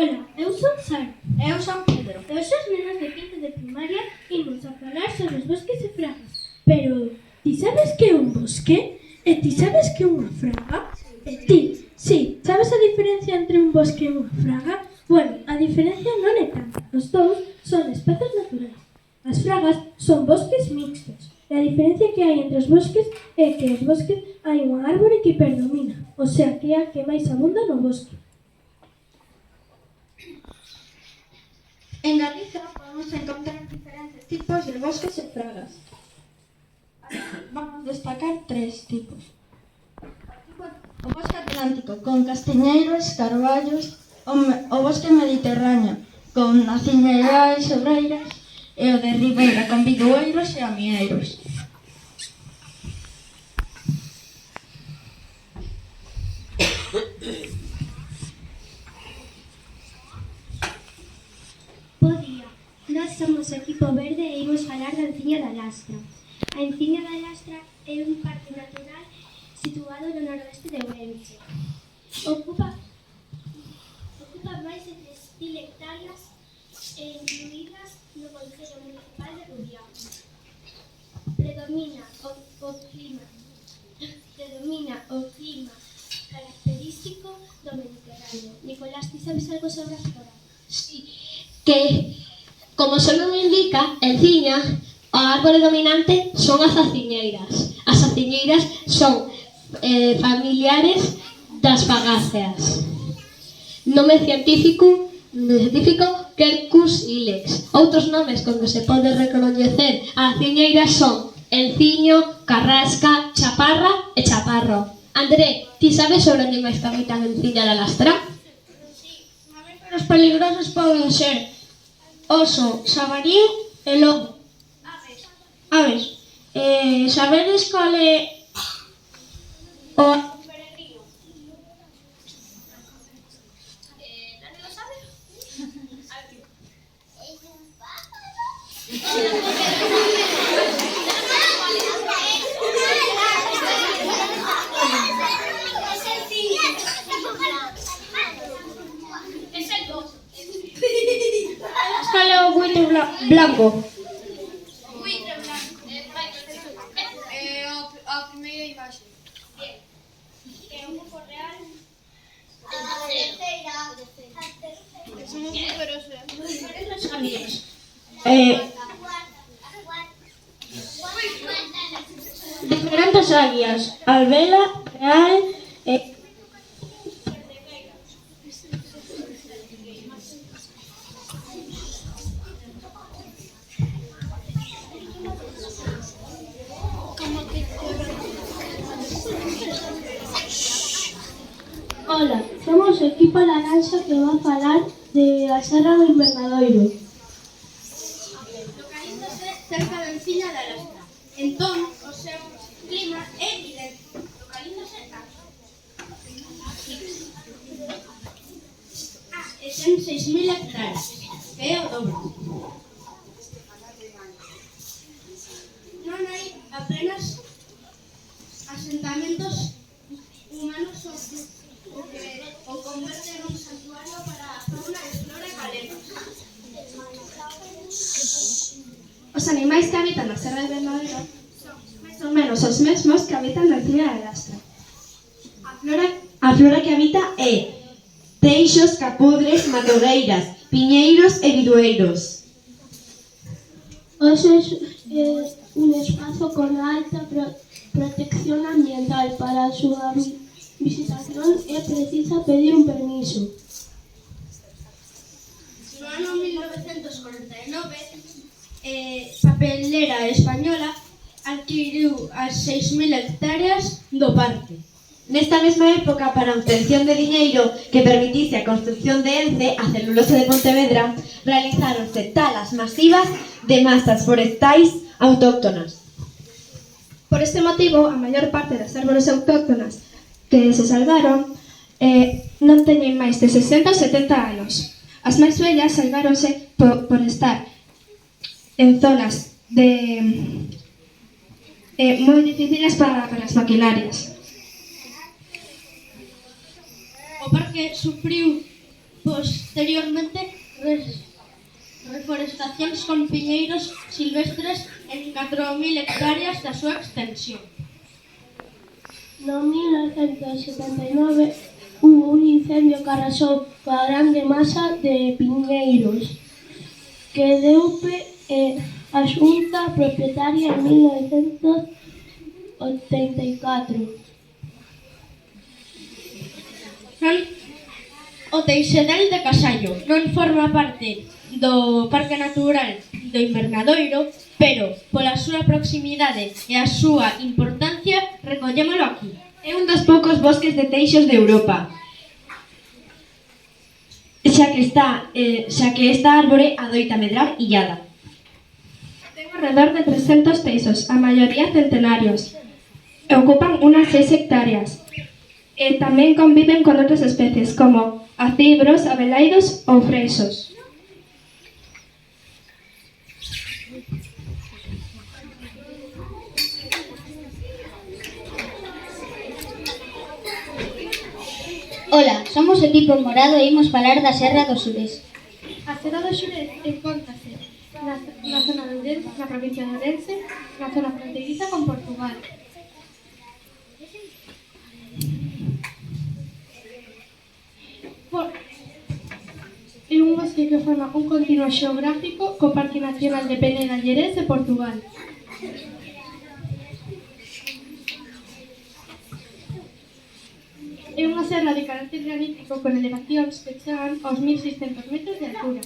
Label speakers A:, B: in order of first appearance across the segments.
A: Ola, eu son Sara.
B: Eu son Pedro.
A: E hoxe os nenos de quinto de primaria imos a falar sobre os bosques e fragas. Pero, ti sabes que é un bosque? E ti sabes que é unha fraga? E ti, sí, sabes a diferencia entre un bosque e unha fraga? Bueno, a diferencia non é tanta. Os dous son especies naturais. As fragas son bosques mixtos. E a diferencia que hai entre os bosques é que os bosques hai unha árbore que predomina, o sea, que é a que máis abunda no bosque.
B: En Galicia podemos encontrar diferentes tipos de bosques e fragas. Vamos destacar tres tipos. O bosque atlántico, con castiñeiros, carballos, o bosque mediterráneo, con aciñeirais, sobreiras, e o de ribeira, con bidueiros e amieiros.
C: Bo día, nós somos o equipo verde e imos falar da Enciña da Lastra. A Enciña da Lastra é un parque natural situado no noroeste de Ourense. Ocupa máis de 3.000 hectáreas incluídas no Concello Municipal de Rubiá. Predomina o clima característico do Mediterráneo. Nicolás, ti sabes algo sobre as foras?
D: Sí, que, como o seu nome indica, enciña, a árbore dominante son as aciñeiras. As aciñeiras son familiares das fagáceas. Nome científico Quercus ilex. Outros nomes con que se pode recoñecer a aciñeira son enciño, carrasca, chaparra e chaparro. André, ti sabes sobre animais que habitan en Enciña da Lastra?
B: Mamíferos peligrosos poden ser oso, xabarí e lobo. Aves. Sabedes cal é o peregrino?
D: Nadie lo sabe?
B: Cal é o buitre blanco?
E: A primeira imaxe.
C: É un poco real.
E: Son moi poderosos.
B: Diferentes águias, albela, real e...
A: Ola, somos o equipo laranxa que va a falar de a Serra do Invernadoiro.
E: Localízase cerca da Enciña da Lastra. Entón, o seu clima é idéntico. Localízase e ten 6.000 hectáreas, que é o dobre. Non hai apenas asentamentos humanos o que o converte en un santuario para a fauna e flora galega.
C: Os animais que habitan na Serra do Invernadoiro son máis ou menos os mesmos que habitan na Enciña da Lastra.
F: A flora que habita é teixos, capudres, matogueiras, piñeiros e bidueiros.
A: Hoxe é un espazo con alta protección ambiental. Para a súa visitación é precisa pedir un permiso.
E: No ano 1949, Papelera Española adquiriu as 6.000 hectáreas do parque.
F: Nesta mesma época, para a obtención de diñeiro que permitise a construción de Ence, a celulosa de Pontevedra, realizáronse talas masivas de masas forestais autóctonas.
C: Por este motivo, a maior parte das árbores autóctonas que se salvaron non teñen máis de 60 ou 70 anos. As máis vellas salváronse por estar en zonas moi difíciles para as maquinarias.
E: O parque sufriu Posteriormente, reforestacións con piñeiros silvestres en 4.000 hectáreas da súa extensión.
A: No 1979 hubo un incendio que arrasou coa grande masa de piñeiros que deupe a xunta propietaria en 1984.
E: O Teixedal de Casallo non forma parte do Parque Natural do Invernadoiro, pero pola súa proximidade e a súa importancia recollémolo aquí.
F: É un dos poucos bosques de teixos de Europa, xa que esta árbore adoita medrar illada.
C: Ten alrededor de 300 teixos, a maioría centenarios, e ocupan unas 6 hectáreas. E tamén conviven con outras especies como acibros, abeleiros ou freixos.
G: Ola, somos o equipo morado e imos falar da Serra do Xurés.
C: A Serra do Xurés encóntrase na zona de Ourense, na provincia de Ourense, na zona fronteiriza con Portugal. É un bosque que forma un continuo xeográfico co Parque Nacional de Peneda Llerés de Portugal. É unha serra de carácter granítico con elevacións que chegan aos 1.600 metros de altura.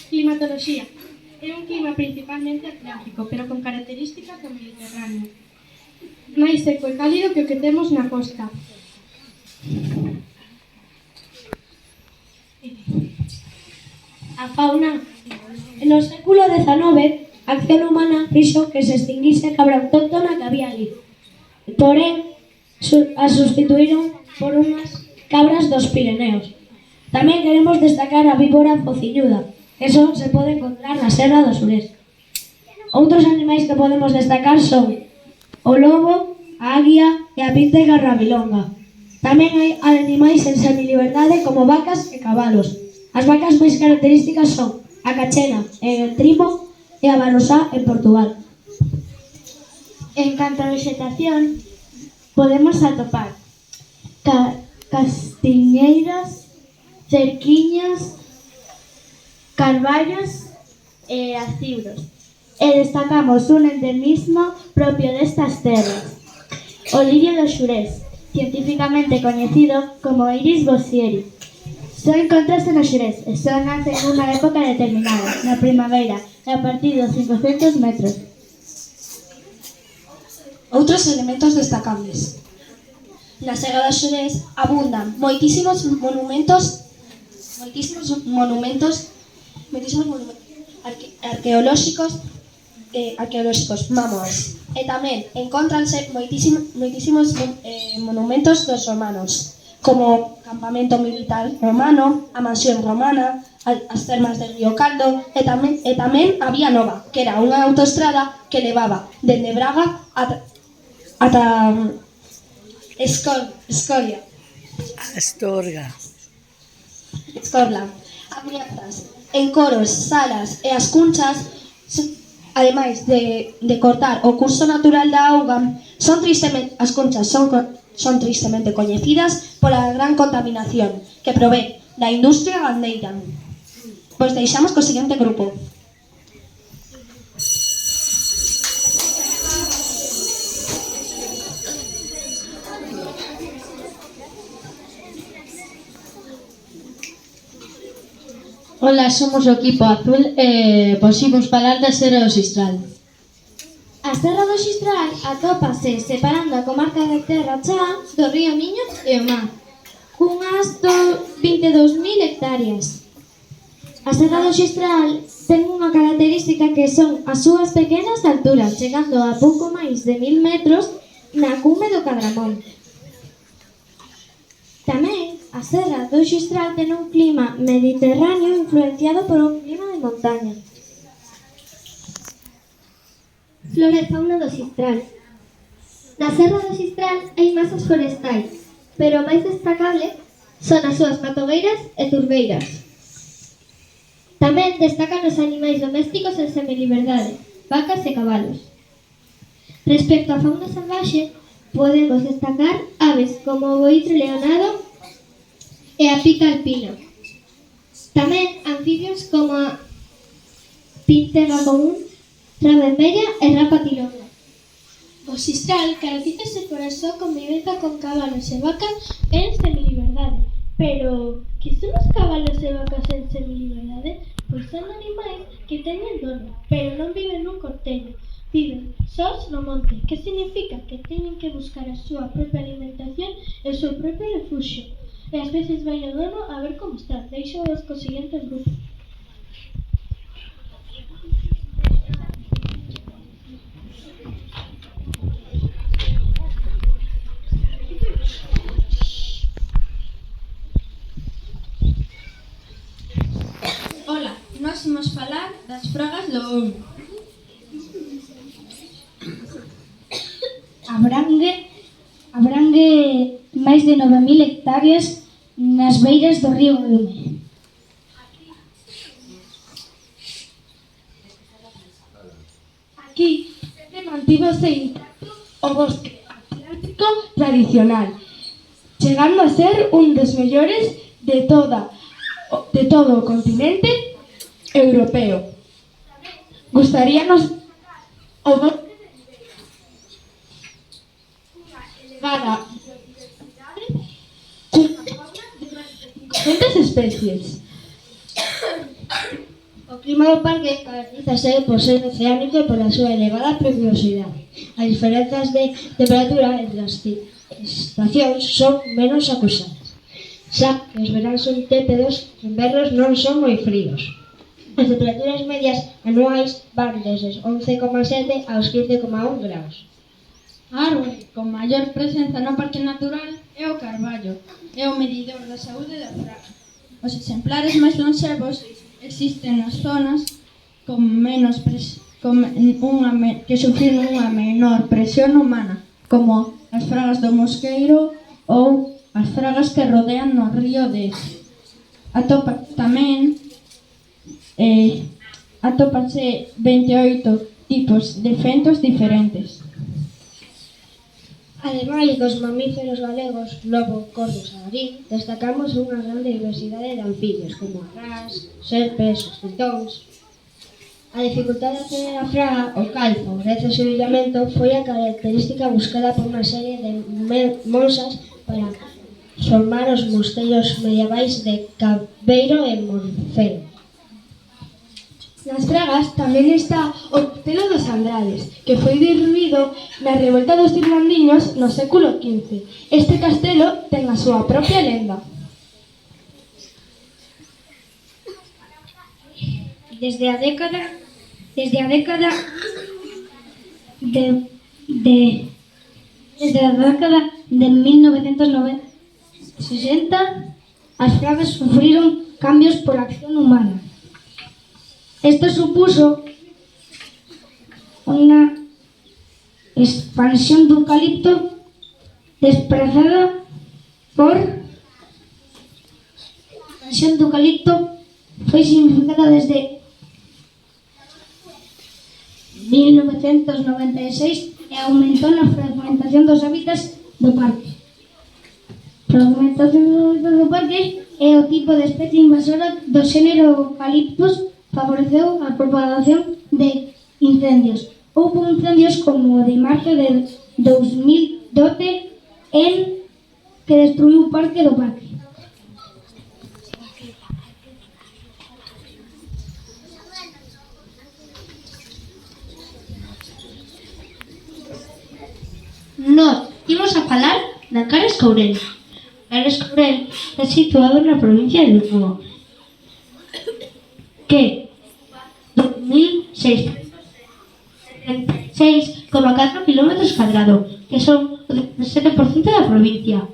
C: Climatoloxía. É un clima principalmente atlántico, pero con características do Mediterráneo. Máis seco e cálido que o que temos na costa.
A: A fauna. No século XIX, a acción humana fixo que se extinguise a cabra autóctona que había ali. Porén, a sustituíron por unhas cabras dos Pirineos. Tamén queremos destacar a víbora fociñuda, que só se pode encontrar na Serra do Xurés. Outros animais que podemos destacar son o lobo, a águia e a píntega rabilonga. Tamén hai animais en semiliberdade como vacas e cabalos. As vacas máis características son a cachena en el Trimo e a barosá en Portugal.
B: En canto a vegetación, podemos atopar castiñeiras, cerquiñas, carballos e acibros. E destacamos un endemismo propio destas terras, o lirio do Xurés, científicamente coñecido como Iris bossieri. Só encontrase no Xurés e só nace en unha época determinada, na primavera, e a partir dos 500 metros.
C: Outros elementos destacables. Na Serra do Xurés abundan moitísimos monumentos arqueolóxicos, mámoas. E tamén encóntranse moitísimos monumentos dos romanos, como o campamento militar romano, a mansión romana, as termas de Río Caldo, e tamén a Vía Nova, que era unha autoestrada que levaba dende Braga ata Escorla. Amiantas, encoros, salas e as cunchas, ademais de cortar o curso natural da auga, as conchas son tristemente coñecidas pola gran contaminación que provén da industria gandeira. Pois deixamos co seguinte grupo.
H: Ola, somos o equipo azul e posimos falar da Serra do Xistral.
G: A Serra do Xistral atópase separando a comarca de Terra Chá do río Miño e o mar, cunhas 22.000 hectáreas. A Serra do Xistral ten unha característica que son as súas pequenas alturas, chegando a pouco máis de 1.000 metros na cume do Cadramón. Tamén a Serra do Xistral ten un clima mediterráneo influenciado por un clima de montaña. Flora e fauna do Xistral. Na Serra do Xistral hai masas forestais, pero o máis destacable son as súas matogueiras e turbeiras. Tamén destacan os animais domésticos en semiliberdade, vacas e cabalos. Respecto á fauna salvaxe, podemos destacar aves como o boitre leonado e a pica alpina. Tamén anfibios como a pintega común, trave vermella e rapa tilonga.
A: O xistral caracterízase por a súa convivencia con cabalos e vacas en semiliberdade. Pero, que son os cabalos e vacas en semiliberdade? Pois son animais que teñen dono, pero non viven nun cortello. Viven sós no monte, que significa que teñen que buscar a súa propia alimentación e o seu propio refuxio. E ás veces vai o dono a ver como está. Deixo vos co seguinte grupo.
B: Ola, nós imos falar das fragas do home.
I: Abrangue máis de 9.000 hectáreas nas beiras do río Eume.
J: Aquí sempre mantívose intacto o bosque atlántico tradicional, chegando a ser un dos mellores de todo o continente europeo. Gustaríanos o bosque elevada cunha fauna de máis de 500 especies.
B: O clima do parque caracterízase por ser oceánico e pola súa elevada pluviosidade. As diferenzas de temperatura entre as estacións son menos acusadas, xa que os veráns son tépedos e os invernos non son moi fríos. As temperaturas medias anuais van desde 11,7 aos 15,1 graus.
K: A árbore con maior presenza no parque natural é o carballo, é o medidor da saúde da fraga. Os exemplares máis lonxevos existen nas zonas que sufriron unha menor presión humana, como as fragas do mosqueiro ou as fragas que rodean no río atópanse 28 tipos de fentos diferentes.
B: Ademais dos mamíferos galegos, lobo, corzo e sabarín, destacamos unha grande diversidade de anfibios, como arrás, serpes, os tritóns. A dificultade de acceder á fraga, o calzo, gracias ao illamento, foi a característica buscada por unha serie de monsas para formar os mosteiros medievais de Cabeiro e Morfeo.
J: Nas fragas tamén está o Castelo dos Andrades, que foi derruído na revolta dos irlandiños no século XV. Este castelo ten a súa propia lenda.
I: Desde a década de 1960, as fragas sufriron cambios por acción humana. Esto supuso una expansión do eucalipto desplazada por foi significada desde 1996 e aumentou na fragmentación dos hábitats do parque. Fragmentación do parque é o tipo de especie invasora do xénero Eucalyptus. Favoreceu a propagación de incendios. Houbo incendios como o de marzo de 2012 que destruiu parte do parque.
E: Nós imos a falar da Cara Escourel. Cara Escourel está situado na provincia de Lugo, que 2.636,4 km², que son o 17% da provincia.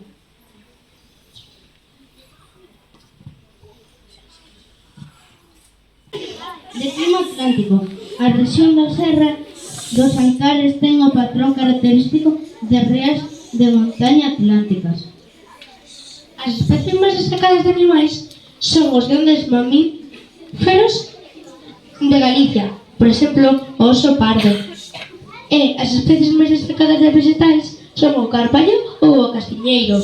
E: De clima atlántico, a rexión da Serra dos Ancares ten o patrón característico de reas de montaña atlánticas. A As especies máis destacadas de animais son os grandes mamíferos de Galicia, por exemplo, o oso pardo. E as especies máis destacadas de vegetais son o carballo ou o castiñeiro.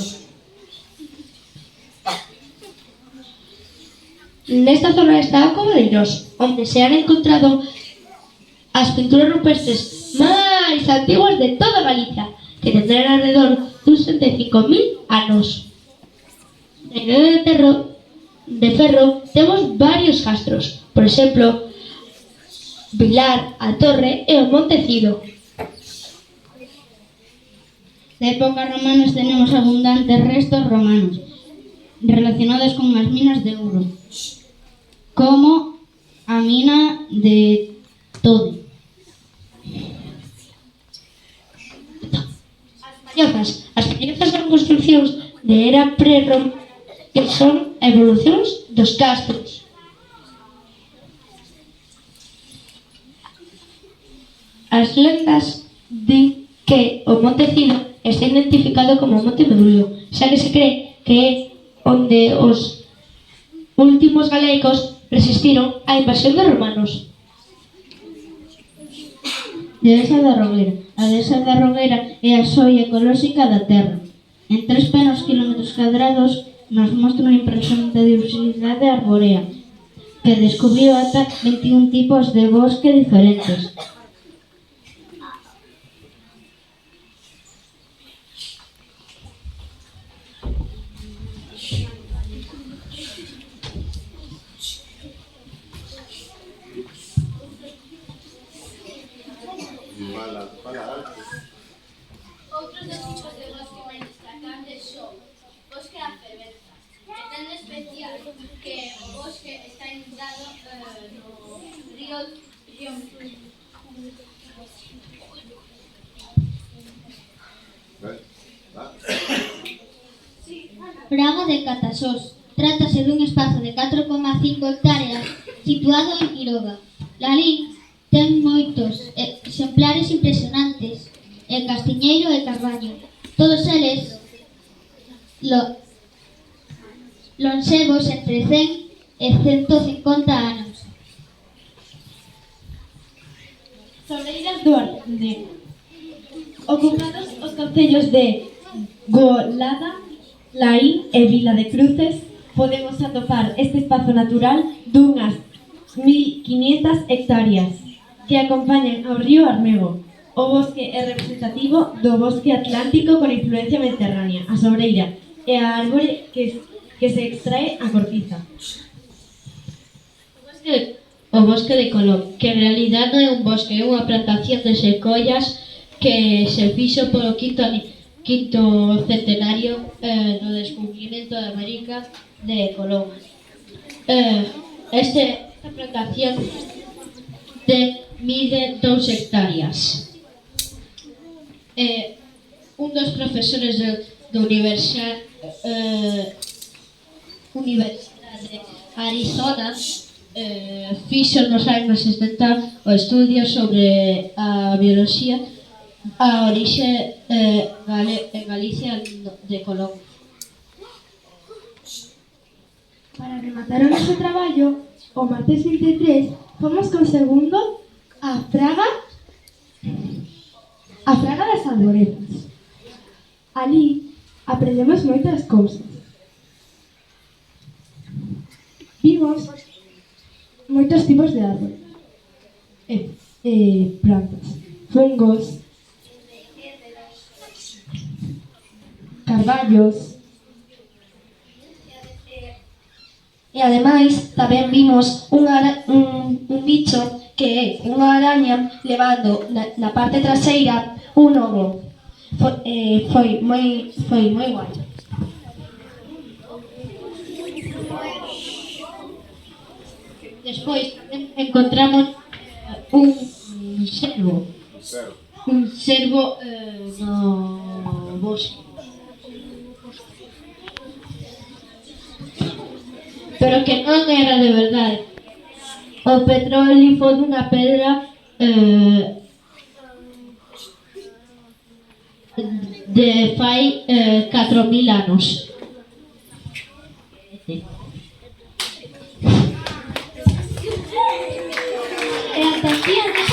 E: Nesta zona está o Covadeiros, onde se han encontrado as pinturas rupestres máis antiguas de toda Galicia, que tendrán alrededor duns 65.000 anos. Na idade de ferro temos varios castros, por exemplo, Vilar, a Torre e o Monte Cido.
K: De época romanas tenemos abundantes restos romanos relacionados con as minas de ouro, como a mina de Todi.
E: As pañozas son construcións de era prerromana que son evolucións dos castros. As lendas din que o Monte Cido está identificado como Monte Medullo, xa que se cree que é onde os últimos galecos resistiron á invasión dos romanos.
K: Dehesa da Rogueira. A Dehesa da Rogueira é a xoia ecolóxica da terra. En 3 penos kilómetros cuadrados nos mostra unha impresionante diversidade arborea, que descubriu ata 21 tipos de bosque diferentes.
L: Outros dos tipos de bosque máis destacables son bosque da Feberza, que ten de especial que o bosque está inundado no río
G: Fraga de Catasós. Trátase dun espazo de 4,5 hectáreas situado en Quiroga. Lalín ten moitos exemplares impresionantes, e castiñeiro e carballo. Todos eles longevos entre 100 e 150 anos.
F: Sobreiras do Arde. Ocupados os concellos de Golada, Laín e Vila de Cruces, podemos atopar este espazo natural dunhas 1.500 hectáreas que acompañan ao río Armego. O bosque é representativo do bosque atlántico con influencia mediterránea, a sobreira e a árbore que se extrae a cortiza.
H: O bosque de Colón, que en realidad non é un bosque, é unha plantación de secoias que se fixo polo quinto centenario no descubrimento de América de Colón. Esta plantación mide 2 hectáreas. Un dos profesores da Universidade de Arizona fixo nos anos 70 o estudio sobre a bioloxía, a orixe en Galicia de Colón.
J: Para rematar o noso traballo, o martes 23 fomos con segundo a Fraga das Arborezas. Ali aprendemos moitas cousas. Vimos moitos tipos de árbores e plantas, fungos, carballos.
E: E ademais tamén vimos un bicho que é unha araña levando na parte traseira un ovo. Foi moi guai.
H: Despois encontramos un cervo no bosque. Pero que non era de verdade. O petróleo dunha pedra de fai 4.000 anos.
K: ambiente.
G: E ata aquí a nosa